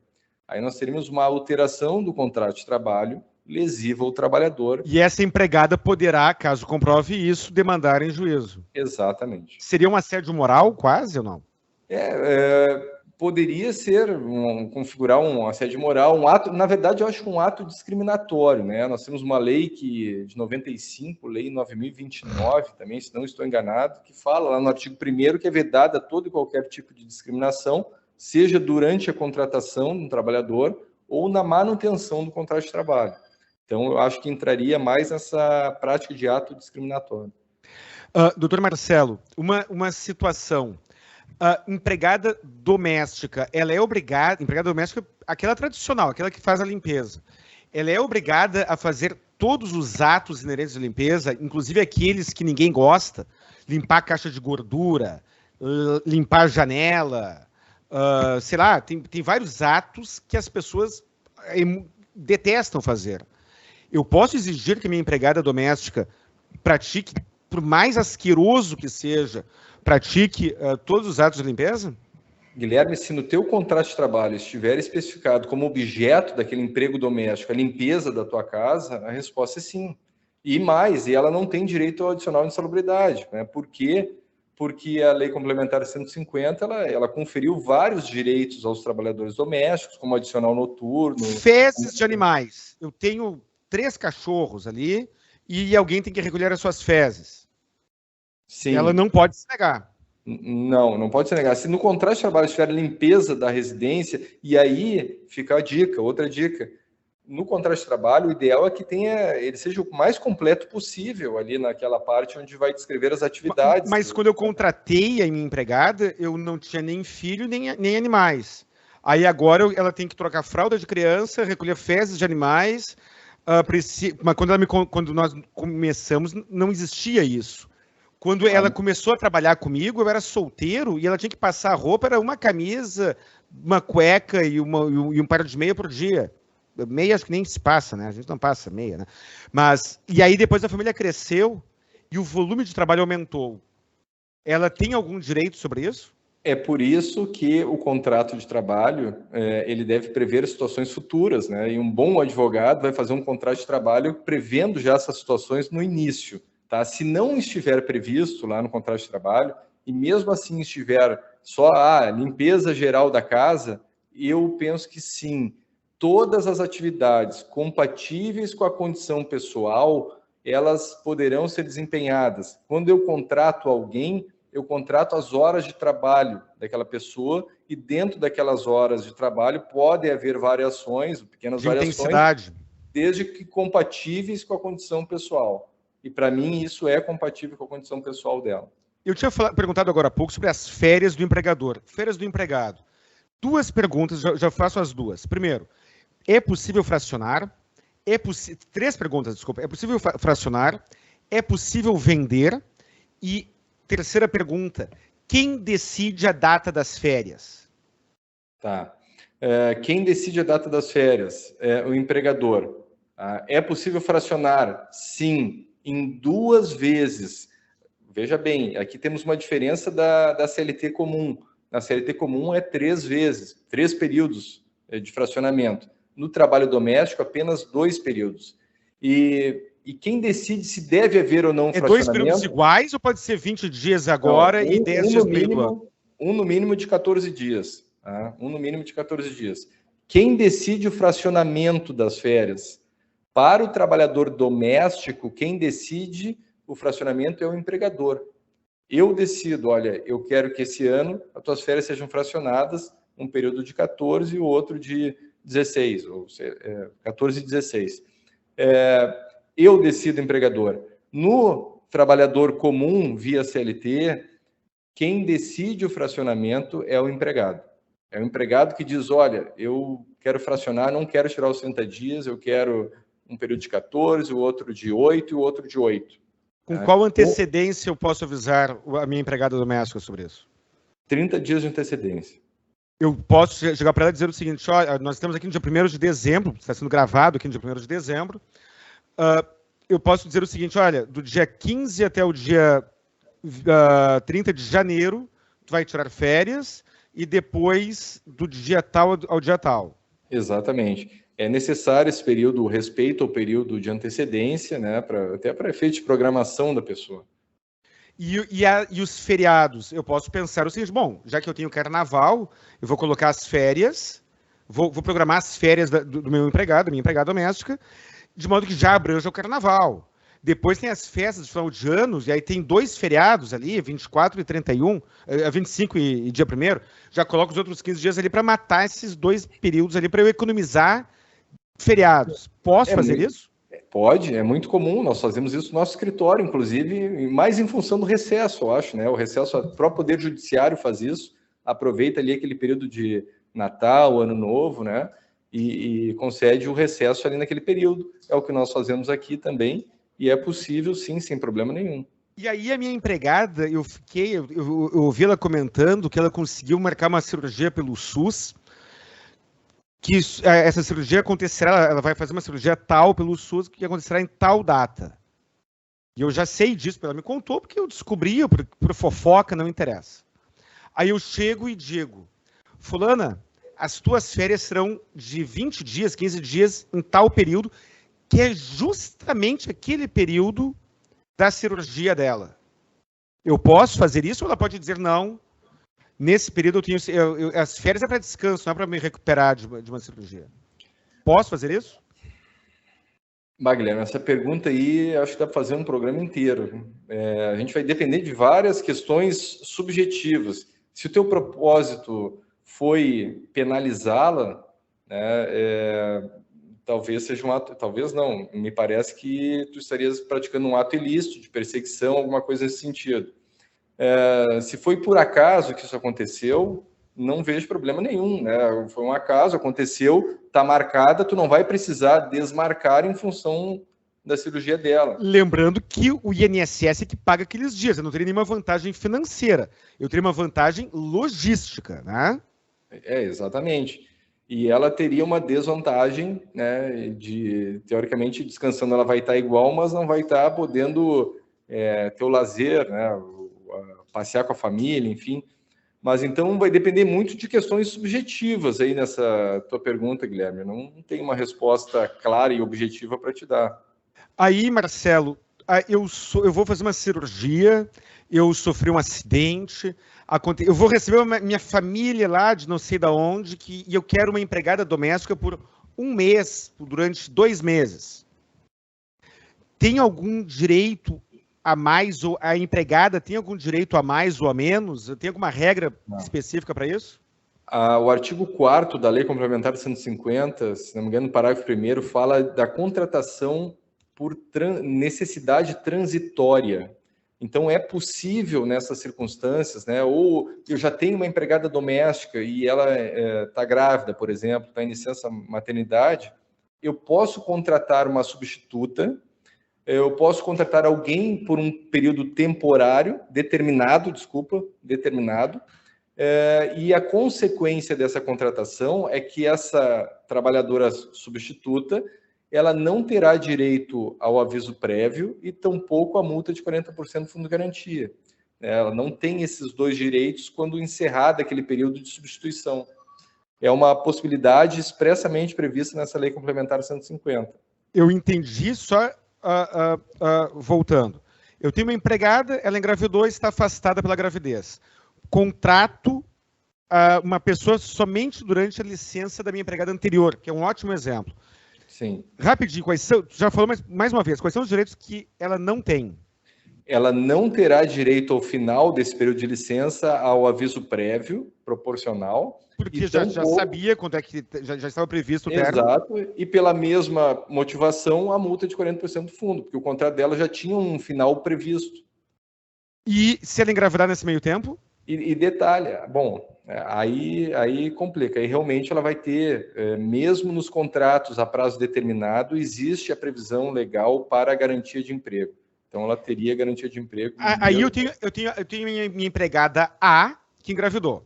aí nós teríamos uma alteração do contrato de trabalho lesiva ao trabalhador. E essa empregada poderá, caso comprove isso, demandar em juízo. Exatamente. Seria um assédio moral, quase, ou não? Poderia ser, configurar um assédio moral, um ato, na verdade, eu acho que um ato discriminatório, né? Nós temos uma lei de 95, lei 9.029, também, se não estou enganado, que fala lá no artigo 1º que é vedada todo e qualquer tipo de discriminação, seja durante a contratação de um trabalhador ou na manutenção do contrato de trabalho. Então, eu acho que entraria mais nessa prática de ato discriminatório. Doutor Marcelo, uma situação... empregada doméstica, ela é obrigada, empregada doméstica, aquela tradicional, aquela que faz a limpeza, ela é obrigada a fazer todos os atos inerentes à limpeza, inclusive aqueles que ninguém gosta, limpar a caixa de gordura, limpar a janela, sei lá, tem vários atos que as pessoas detestam fazer. Eu posso exigir que minha empregada doméstica pratique, por mais asqueroso que seja, pratique todos os atos de limpeza? Guilherme, se no teu contrato de trabalho estiver especificado como objeto daquele emprego doméstico a limpeza da tua casa, a resposta é sim. E mais, ela não tem direito ao adicional de insalubridade. Né? Por quê? Porque a Lei Complementar 150, ela conferiu vários direitos aos trabalhadores domésticos, como adicional noturno. Fezes de animais. Eu tenho 3 cachorros ali e alguém tem que recolher as suas fezes. Sim. Ela não pode se negar. Não pode se negar. Se no contrato de trabalho estiver limpeza da residência, e aí fica a dica, outra dica. No contrato de trabalho, o ideal é que ele seja o mais completo possível ali naquela parte onde vai descrever as atividades. Mas quando eu contratei a minha empregada, eu não tinha nem filho, nem animais. Aí agora ela tem que trocar fralda de criança, recolher fezes de animais. Mas quando nós começamos, não existia isso. Quando ela começou a trabalhar comigo, eu era solteiro e ela tinha que passar a roupa, era uma camisa, uma cueca e um par de meia por dia. Meia acho que nem se passa, né? A gente não passa meia, né? E aí depois a família cresceu e o volume de trabalho aumentou. Ela tem algum direito sobre isso? É por isso que o contrato de trabalho, ele deve prever situações futuras, né? E um bom advogado vai fazer um contrato de trabalho prevendo já essas situações no início. Tá? Se não estiver previsto lá no contrato de trabalho, e mesmo assim estiver só a limpeza geral da casa, eu penso que sim, todas as atividades compatíveis com a condição pessoal, elas poderão ser desempenhadas. Quando eu contrato alguém, eu contrato as horas de trabalho daquela pessoa, e dentro daquelas horas de trabalho pode haver variações, pequenas variações, desde que compatíveis com a condição pessoal. E, para mim, isso é compatível com a condição pessoal dela. Eu tinha perguntado agora há pouco sobre as férias do empregador. Férias do empregado. 2 perguntas, já faço as 2. Primeiro, é possível fracionar? 3 perguntas, desculpa. É possível fracionar? É possível vender? E terceira pergunta, quem decide a data das férias? Tá. Quem decide a data das férias? É o empregador. É possível fracionar? Sim. Em 2 vezes. Veja bem, aqui temos uma diferença da CLT comum. Na CLT comum é 3 vezes, 3 períodos de fracionamento. No trabalho doméstico, apenas 2 períodos. E quem decide se deve haver ou não fracionamento... 2 períodos iguais ou pode ser 20 dias agora e 10 dias no meio do ano? Um no mínimo de 14 dias. Tá? Um no mínimo de 14 dias. Quem decide o fracionamento das férias? Para o trabalhador doméstico, quem decide o fracionamento é o empregador. Eu decido, olha, eu quero que esse ano as tuas férias sejam fracionadas, um período de 14 e o outro de 16, ou 14 e 16. Eu decido, empregador. No trabalhador comum, via CLT, quem decide o fracionamento é o empregado. É o empregado que diz, olha, eu quero fracionar, não quero tirar os 30 dias, eu quero um período de 14, o outro de 8 e o outro de 8. Com qual antecedência eu posso avisar a minha empregada doméstica sobre isso? 30 dias de antecedência. Eu posso chegar para ela e dizer o seguinte, ó, nós estamos aqui no dia 1º de dezembro, está sendo gravado aqui no dia 1º de dezembro, eu posso dizer o seguinte, olha, do dia 15 até o dia 30 de janeiro, tu vai tirar férias, e depois do dia tal ao dia tal. Exatamente. É necessário esse período, o respeito ao período de antecedência, né, até para efeito de programação da pessoa. E os feriados? Eu posso pensar o seguinte, bom, já que eu tenho carnaval, eu vou colocar as férias, vou programar as férias do meu empregado, da minha empregada doméstica, de modo que já abranja o carnaval. Depois tem as festas de final de anos, e aí tem 2 feriados ali, 24 e 31, 25 e dia 1º, já coloco os outros 15 dias ali para matar esses 2 períodos ali, para eu economizar feriados. Posso fazer isso? Pode, é muito comum, nós fazemos isso no nosso escritório, inclusive, mais em função do recesso, eu acho, né? O recesso, o próprio Poder Judiciário faz isso, aproveita ali aquele período de Natal, Ano Novo, né? E concede o recesso ali naquele período. É o que nós fazemos aqui também, e é possível, sim, sem problema nenhum. E aí a minha empregada, eu ouvi ela comentando que ela conseguiu marcar uma cirurgia pelo SUS, que essa cirurgia acontecerá, ela vai fazer uma cirurgia tal pelo SUS, que acontecerá em tal data. E eu já sei disso, ela me contou, porque eu descobri, por fofoca, não interessa. Aí eu chego e digo, fulana, as tuas férias serão de 20 dias, 15 dias, em tal período, que é justamente aquele período da cirurgia dela. Eu posso fazer isso ou ela pode dizer não? Nesse período as férias é para descanso, não é para me recuperar de uma cirurgia. Posso fazer isso? Guilherme, essa pergunta aí, acho que dá para fazer um programa inteiro. A gente vai depender de várias questões subjetivas. Se o teu propósito foi penalizá-la, né, talvez seja um ato, talvez não, me parece que tu estarias praticando um ato ilícito de perseguição, alguma coisa nesse sentido. Se foi por acaso que isso aconteceu, não vejo problema nenhum, né? Foi um acaso, aconteceu, está marcada, tu não vai precisar desmarcar em função da cirurgia dela. Lembrando que o INSS é que paga aqueles dias, eu não teria nenhuma vantagem financeira, eu teria uma vantagem logística, né? Exatamente. E ela teria uma desvantagem, né, teoricamente, descansando ela vai estar igual, mas não vai estar podendo ter o lazer, né, passear com a família, enfim. Mas então vai depender muito de questões subjetivas aí nessa tua pergunta, Guilherme. Eu não tenho uma resposta clara e objetiva para te dar. Aí, Marcelo, eu vou fazer uma cirurgia, eu sofri um acidente, eu vou receber minha família lá de não sei de onde, e eu quero uma empregada doméstica por 1 mês, durante 2 meses. Tem algum direito a mais, ou a empregada tem algum direito a mais ou a menos? Tem alguma regra específica para isso? O artigo 4º da Lei Complementar 150, se não me engano, no parágrafo 1º, fala da contratação por necessidade transitória. Então, é possível nessas circunstâncias, né? Ou eu já tenho uma empregada doméstica e ela está grávida, por exemplo, está em licença maternidade, eu posso contratar uma substituta, eu posso contratar alguém por um período temporário, determinado, e a consequência dessa contratação é que essa trabalhadora substituta, ela não terá direito ao aviso prévio e tampouco a multa de 40% do fundo de garantia. Ela não tem esses 2 direitos quando encerrado aquele período de substituição. É uma possibilidade expressamente prevista nessa Lei Complementar 150. Eu entendi, só voltando. Eu tenho uma empregada, ela engravidou e está afastada pela gravidez. Contrato uma pessoa somente durante a licença da minha empregada anterior, que é um ótimo exemplo. Sim. Rapidinho, já falou mais uma vez, quais são os direitos que ela não tem? Ela não terá direito ao final desse período de licença ao aviso prévio, proporcional. Porque já sabia quanto é que já estava previsto o término. Exato, e pela mesma motivação, a multa de 40% do fundo, porque o contrato dela já tinha um final previsto. E se ela engravidar nesse meio tempo? E detalhe, bom, aí complica, aí realmente ela vai ter, mesmo nos contratos a prazo determinado, existe a previsão legal para a garantia de emprego. Então ela teria garantia de emprego. Aí eu tenho minha empregada A, que engravidou.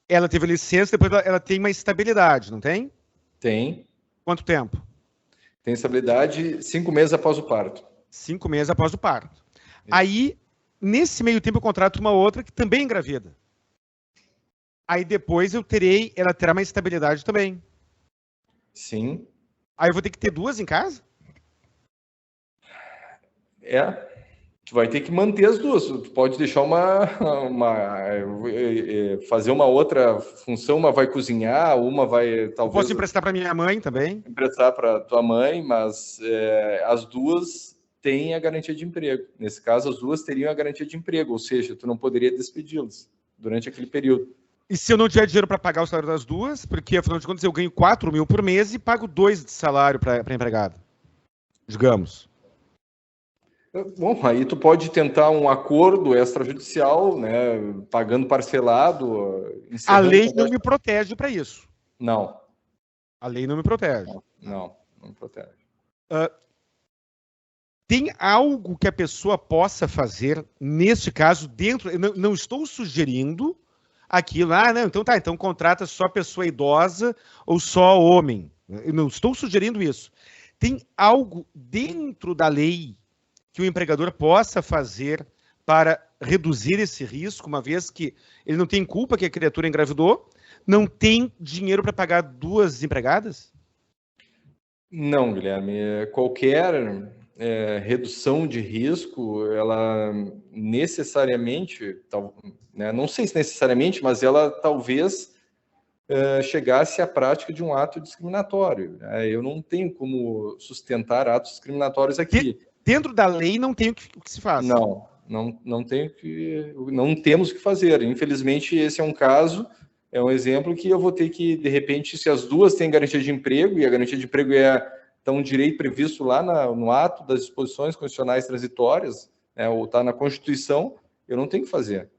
Ela teve licença, depois ela tem uma estabilidade, não tem? Tem. Quanto tempo? Tem estabilidade 5 meses após o parto. 5 meses após o parto. Aí, nesse meio tempo, eu contrato uma outra que também é engravida. Aí depois ela terá uma estabilidade também. Sim. Aí eu vou ter que ter 2 em casa? Tu vai ter que manter as 2. Tu pode deixar fazer uma outra função, uma vai cozinhar, uma vai talvez. Eu posso emprestar para minha mãe também? Emprestar para tua mãe, mas as 2 têm a garantia de emprego. Nesse caso, as 2 teriam a garantia de emprego, ou seja, tu não poderia despedi-las durante aquele período. E se eu não tiver dinheiro para pagar o salário das 2, porque afinal de contas eu ganho 4 mil por mês e pago 2 de salário para empregado, digamos. Bom, aí tu pode tentar um acordo extrajudicial, né, pagando parcelado. A lei não me protege para isso. Não. A lei não me protege. Não me protege. Tem algo que a pessoa possa fazer, neste caso, dentro... Eu não estou sugerindo aquilo. Não, então contrata só pessoa idosa ou só homem. Eu não estou sugerindo isso. Tem algo dentro da lei que o empregador possa fazer para reduzir esse risco, uma vez que ele não tem culpa que a criatura engravidou, não tem dinheiro para pagar 2 empregadas? Não, Guilherme. Qualquer redução de risco, ela necessariamente, né, não sei se necessariamente, mas ela talvez chegasse à prática de um ato discriminatório. Eu não tenho como sustentar atos discriminatórios aqui. Dentro da lei não tem o que se faz. Não temos o que fazer. Infelizmente, esse é um caso, é um exemplo que eu vou ter que, de repente, se as 2 têm garantia de emprego, e a garantia de emprego é um direito previsto lá no ato das disposições constitucionais transitórias, né, ou está na Constituição, eu não tenho que fazer.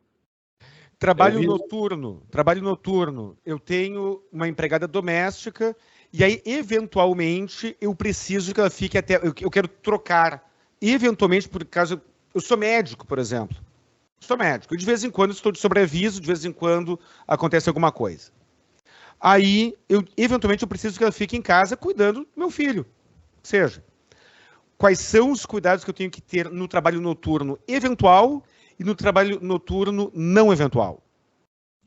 Trabalho noturno. Eu tenho uma empregada doméstica e aí, eventualmente, eu preciso que ela fique até... Eu quero trocar. Eventualmente, por caso... Eu sou médico, por exemplo. Sou médico. E de vez em quando estou de sobreaviso, de vez em quando acontece alguma coisa. Aí, eventualmente, eu preciso que ela fique em casa cuidando do meu filho. Ou seja, quais são os cuidados que eu tenho que ter no trabalho noturno eventual e no trabalho noturno não eventual?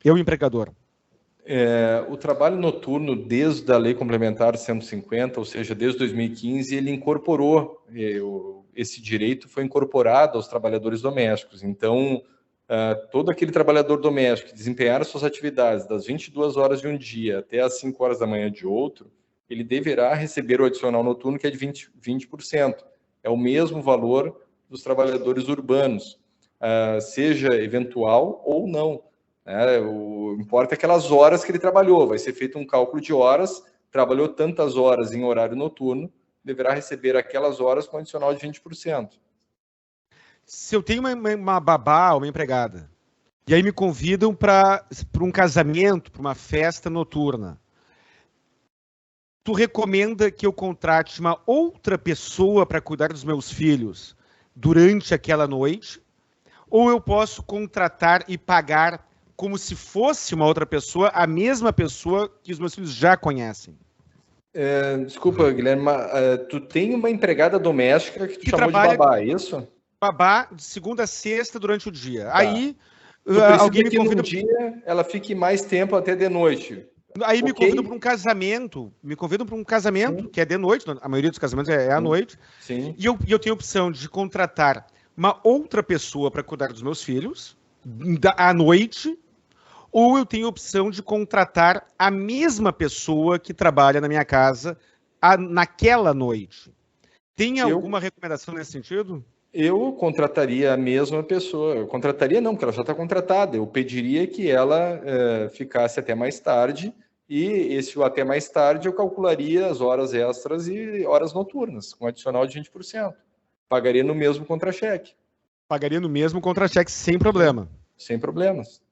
Eu, empregador. O trabalho noturno, desde a Lei Complementar 150, ou seja, desde 2015, ele incorporou, esse direito foi incorporado aos trabalhadores domésticos. Então, todo aquele trabalhador doméstico que desempenhar suas atividades das 22 horas de um dia até as 5 horas da manhã de outro, ele deverá receber o adicional noturno, que é de 20%. É o mesmo valor dos trabalhadores urbanos, seja eventual ou não. O importa é aquelas horas que ele trabalhou. Vai ser feito um cálculo de horas. Trabalhou tantas horas em horário noturno, deverá receber aquelas horas com adicional de 20%. Se eu tenho uma babá, uma empregada, e aí me convidam para um casamento, para uma festa noturna, tu recomenda que eu contrate uma outra pessoa para cuidar dos meus filhos durante aquela noite? Ou eu posso contratar e pagar como se fosse uma outra pessoa, a mesma pessoa que os meus filhos já conhecem? Desculpa, Guilherme, mas, tu tem uma empregada doméstica que tu chamou de babá, é isso? Babá de segunda a sexta durante o dia. Tá. Aí alguém me convida no dia, ela fique mais tempo até de noite. Aí me convidam para um casamento. Sim. Que é de noite. A maioria dos casamentos é à noite. Sim. E eu tenho a opção de contratar uma outra pessoa para cuidar dos meus filhos à noite, ou eu tenho a opção de contratar a mesma pessoa que trabalha na minha casa naquela noite. Tem alguma recomendação nesse sentido? Eu contrataria a mesma pessoa. Eu contrataria não, porque ela já está contratada. Eu pediria que ela ficasse até mais tarde, e esse até mais tarde eu calcularia as horas extras e horas noturnas, com adicional de 20%. Pagaria no mesmo contra-cheque. Pagaria no mesmo contra-cheque, sem problema. Sem problemas.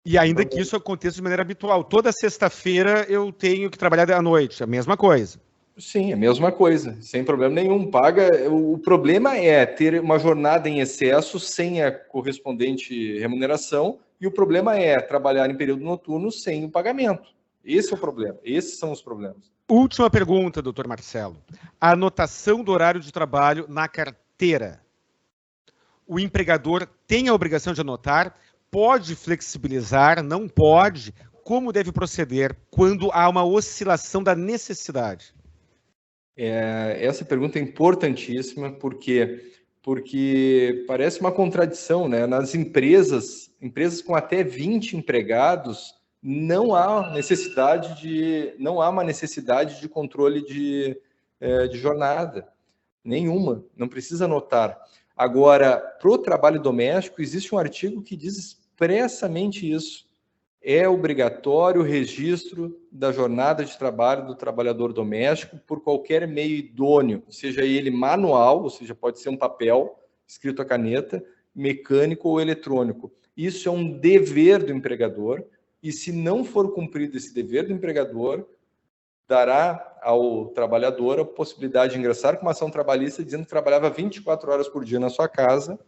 E ainda que isso aconteça de maneira habitual. Toda sexta-feira eu tenho que trabalhar à noite, a mesma coisa. Sim, a mesma coisa, sem problema nenhum. Paga. O problema é ter uma jornada em excesso sem a correspondente remuneração, e o problema é trabalhar em período noturno sem o pagamento. Esse é o problema. Esses são os problemas. Última pergunta, doutor Marcelo. A anotação do horário de trabalho na carteira. O empregador tem a obrigação de anotar? Pode flexibilizar? Não pode? Como deve proceder quando há uma oscilação da necessidade? Essa pergunta é importantíssima, porque parece uma contradição, né? Nas empresas com até 20 empregados, não há uma necessidade de controle de jornada, nenhuma, não precisa anotar. Agora, para o trabalho doméstico, existe um artigo que diz expressamente isso. É obrigatório o registro da jornada de trabalho do trabalhador doméstico por qualquer meio idôneo, seja ele manual, ou seja, pode ser um papel escrito a caneta, mecânico ou eletrônico. Isso é um dever do empregador, e se não for cumprido esse dever do empregador, dará ao trabalhador a possibilidade de ingressar com uma ação trabalhista dizendo que trabalhava 24 horas por dia na sua casa,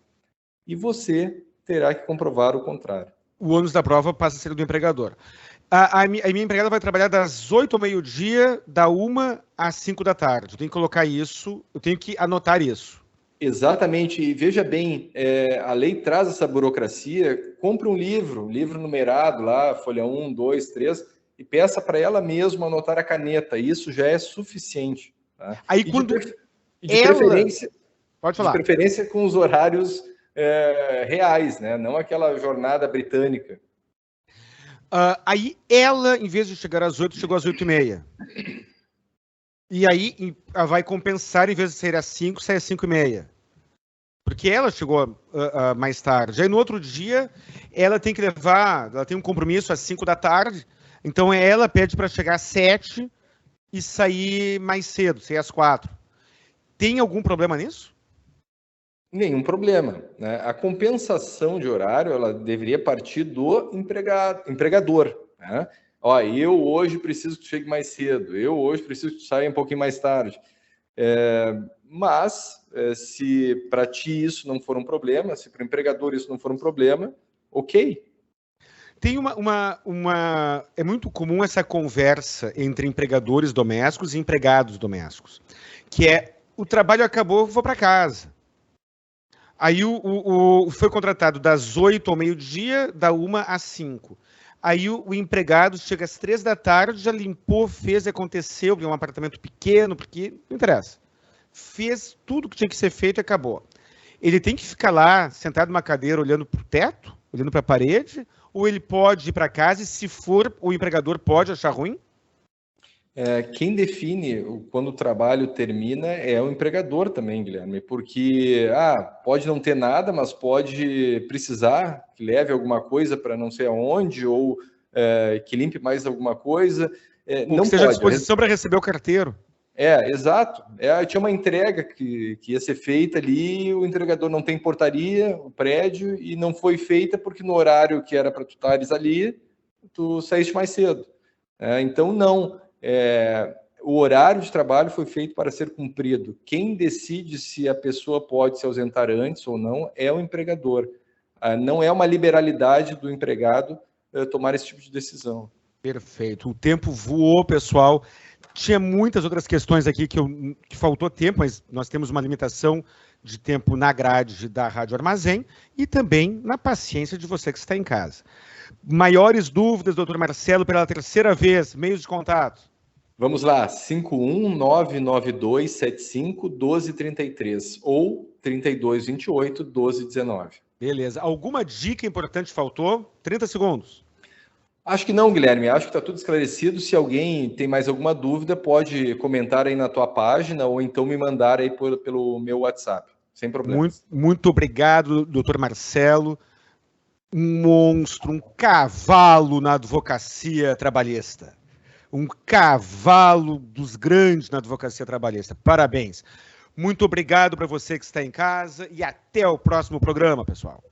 e você terá que comprovar o contrário. O ônus da prova passa a ser do empregador. A minha empregada vai trabalhar das 8 ao meio-dia, da 1 às 5 da tarde. Eu tenho que colocar isso, eu tenho que anotar isso. Exatamente, e veja bem, a lei traz essa burocracia. Compre um livro numerado lá, folha 1, 2, 3, e peça para ela mesma anotar a caneta, isso já é suficiente. Tá? Aí Pode falar. De preferência com os horários reais, né? Não aquela jornada britânica. Aí ela, em vez de chegar às 8, chegou às 8h30. E aí ela vai compensar, em vez de sair às 5, sai às 5h30. Porque ela chegou mais tarde. Aí no outro dia, ela tem que ela tem um compromisso às 5 da tarde, então ela pede para chegar às 7 e sair mais cedo, sair às 4. Tem algum problema nisso? Nenhum problema, né? A compensação de horário, ela deveria partir do empregador, né? Ó, eu hoje preciso que tu chegue mais cedo, eu hoje preciso que tu saia um pouquinho mais tarde. Mas, se para ti isso não for um problema, se para o empregador isso não for um problema, ok. Tem é muito comum essa conversa entre empregadores domésticos e empregados domésticos, que é, o trabalho acabou, vou para casa. Aí foi contratado das 8 ao meio-dia, da 1 às 5. Aí o empregado chega às 3 da tarde, já limpou, fez, aconteceu, tem um apartamento pequeno, porque não interessa. Fez tudo que tinha que ser feito e acabou. Ele tem que ficar lá, sentado numa cadeira, olhando para o teto, olhando para a parede, ou ele pode ir para casa e, se for, o empregador pode achar ruim? Quem define quando o trabalho termina é o empregador também, Guilherme, porque pode não ter nada, mas pode precisar que leve alguma coisa para não sei aonde, ou que limpe mais alguma coisa. Ou não que esteja à disposição para receber o carteiro. Exato. Tinha uma entrega que ia ser feita ali, o entregador não tem portaria, o prédio, e não foi feita porque no horário que era para tu estares ali, tu saíste mais cedo. Então, não. O horário de trabalho foi feito para ser cumprido. Quem decide se a pessoa pode se ausentar antes ou não é o empregador. Não é uma liberalidade do empregado tomar esse tipo de decisão. Perfeito. O tempo voou, pessoal. Tinha muitas outras questões aqui que faltou tempo, mas nós temos uma limitação de tempo na grade da Rádio Armazém e também na paciência de você que está em casa. Maiores dúvidas, doutor Marcelo, pela terceira vez, meios de contato? Vamos lá, 51992751233 ou 3228-1219. Beleza. Alguma dica importante faltou? 30 segundos. Acho que não, Guilherme. Acho que está tudo esclarecido. Se alguém tem mais alguma dúvida, pode comentar aí na tua página ou então me mandar aí pelo meu WhatsApp. Sem problema. Muito obrigado, doutor Marcelo. Um monstro, um cavalo na advocacia trabalhista. Um cavalo dos grandes na advocacia trabalhista. Parabéns. Muito obrigado para você que está em casa e até o próximo programa, pessoal.